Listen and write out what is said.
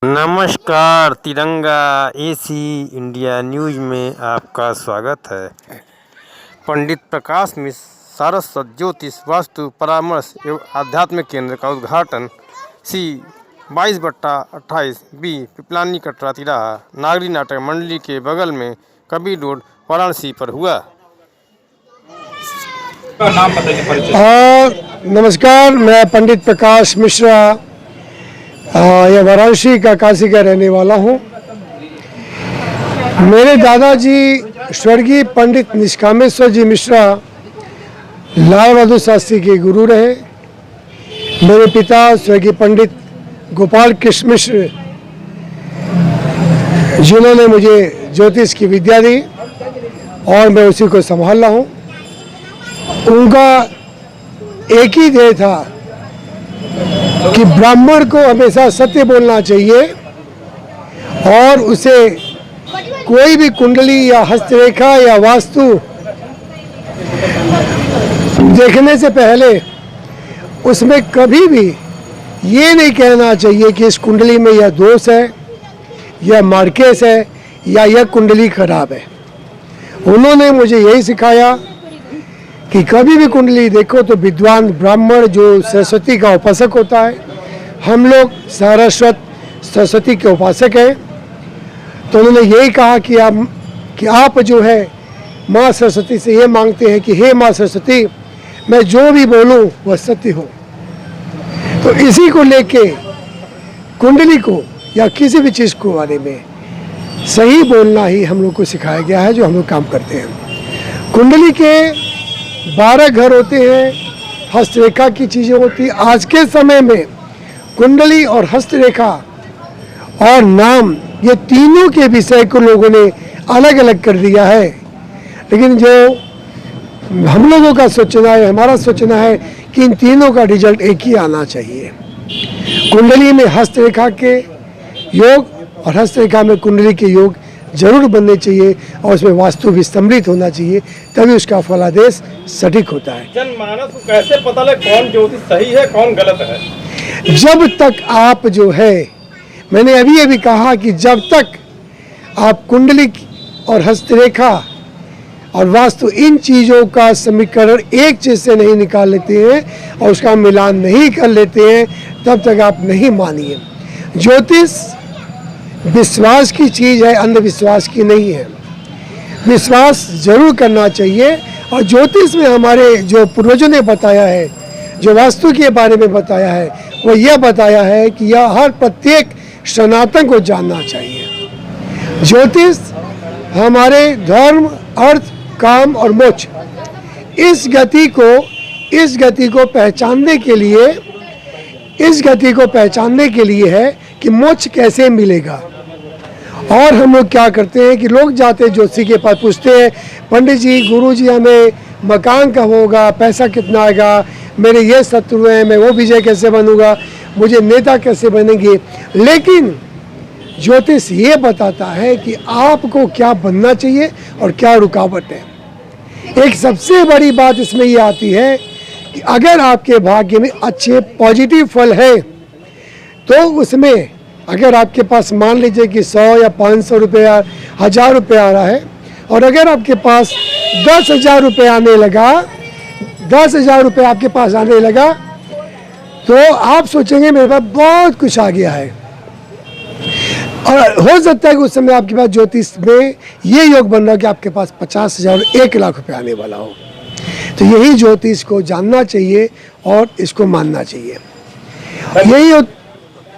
नमस्कार, तिरंगा AC India news में आपका स्वागत है। पंडित प्रकाश मिश्र सारस्वत ज्योतिष वास्तु परामर्श एवं आध्यात्मिक केंद्र का उद्घाटन C22/28 बी पिपलानी कटरा तिराहा नागरी नाटक मंडली के बगल में कबीर रोड वाराणसी पर हुआ। नाम बताइए। नमस्कार, मैं पंडित प्रकाश मिश्रा यह वाराणसी का काशी का रहने वाला हूँ। मेरे दादाजी स्वर्गीय पंडित निष्कामेश्वर जी मिश्रा लाल बहादुर शास्त्री के गुरु रहे। मेरे पिता स्वर्गीय पंडित गोपाल कृष्ण मिश्र जिन्होंने मुझे ज्योतिष की विद्या दी और मैं उसी को संभाल रहा हूँ। उनका एक ही ध्येय था कि ब्राह्मण को हमेशा सत्य बोलना चाहिए और उसे कोई भी कुंडली या हस्तरेखा या वास्तु देखने से पहले उसमें कभी भी ये नहीं कहना चाहिए कि इस कुंडली में यह दोष है, यह मार्केस है या यह कुंडली खराब है। उन्होंने मुझे यही सिखाया कि कभी भी कुंडली देखो तो विद्वान ब्राह्मण जो सरस्वती का उपासक होता है, हम लोग सारस्वत सरस्वती के उपासक हैं, तो उन्होंने यही कहा कि आप जो है माँ सरस्वती से ये मांगते हैं कि हे माँ सरस्वती, मैं जो भी बोलूँ वह सत्य हो। तो इसी को लेके कुंडली को या किसी भी चीज़ को बारे में सही बोलना ही हम लोग को सिखाया गया है, जो हम लोग काम करते हैं। कुंडली के 12 घर होते हैं, हस्तरेखा की चीज़ें होती हैं। आज के समय में कुंडली और हस्तरेखा और नाम ये तीनों के विषय को लोगों ने अलग अलग कर दिया है, लेकिन जो हम लोगों का सोचना है, हमारा सोचना है कि इन तीनों का रिजल्ट एक ही आना चाहिए। कुंडली में हस्तरेखा के योग और हस्तरेखा में कुंडली के योग जरूर बनने चाहिए और उसमें वास्तु भी सम्मिलित होना चाहिए, तभी उसका फलादेश सटीक होता है। जनमानस को कैसे पता लगे कौन ज्योतिष सही है कौन गलत है? जब तक आप जो है, मैंने अभी कहा कि जब तक आप कुंडली और हस्तरेखा और वास्तु इन चीज़ों का समीकरण एक चीज़ से नहीं निकाल लेते हैं और उसका मिलान नहीं कर लेते हैं, तब तक आप नहीं मानिए। ज्योतिष विश्वास की चीज़ है, अंधविश्वास की नहीं है। विश्वास जरूर करना चाहिए और ज्योतिष में हमारे जो पूर्वजों ने बताया है, जो वास्तु के बारे में बताया है, वो यह बताया है कि यह हर प्रत्येक सनातन को जानना चाहिए। ज्योतिष हमारे धर्म, अर्थ, काम और मोक्ष इस गति को पहचानने के लिए है कि मोक्ष कैसे मिलेगा। और हम लोग क्या करते हैं कि लोग जाते ज्योतिषी के पास पूछते हैं, पंडित जी, गुरु जी, हमें मकान कब होगा, पैसा कितना आएगा, मेरे ये शत्रु हैं, मैं वो विजय कैसे बनूंगा, मुझे नेता कैसे बनेंगे। लेकिन ज्योतिष ये बताता है कि आपको क्या बनना चाहिए और क्या रुकावट है। एक सबसे बड़ी बात इसमें ये आती है कि अगर आपके भाग्य में अच्छे पॉजिटिव फल है तो उसमें अगर आपके पास मान लीजिए कि 100 या 500 रुपया, 1000 रुपया आ रहा है और अगर आपके पास 10,000 रुपये आने लगा, 10,000 रुपये आपके पास आने लगा, तो आप सोचेंगे मेरे पास बहुत कुछ आ गया है। और हो सकता है कि उस समय आपके पास ज्योतिष में ये योग बन रहा हो कि आपके पास 50,000 और 1 लाख रुपये आने वाला हो। तो यही ज्योतिष को जानना चाहिए और इसको मानना चाहिए। यही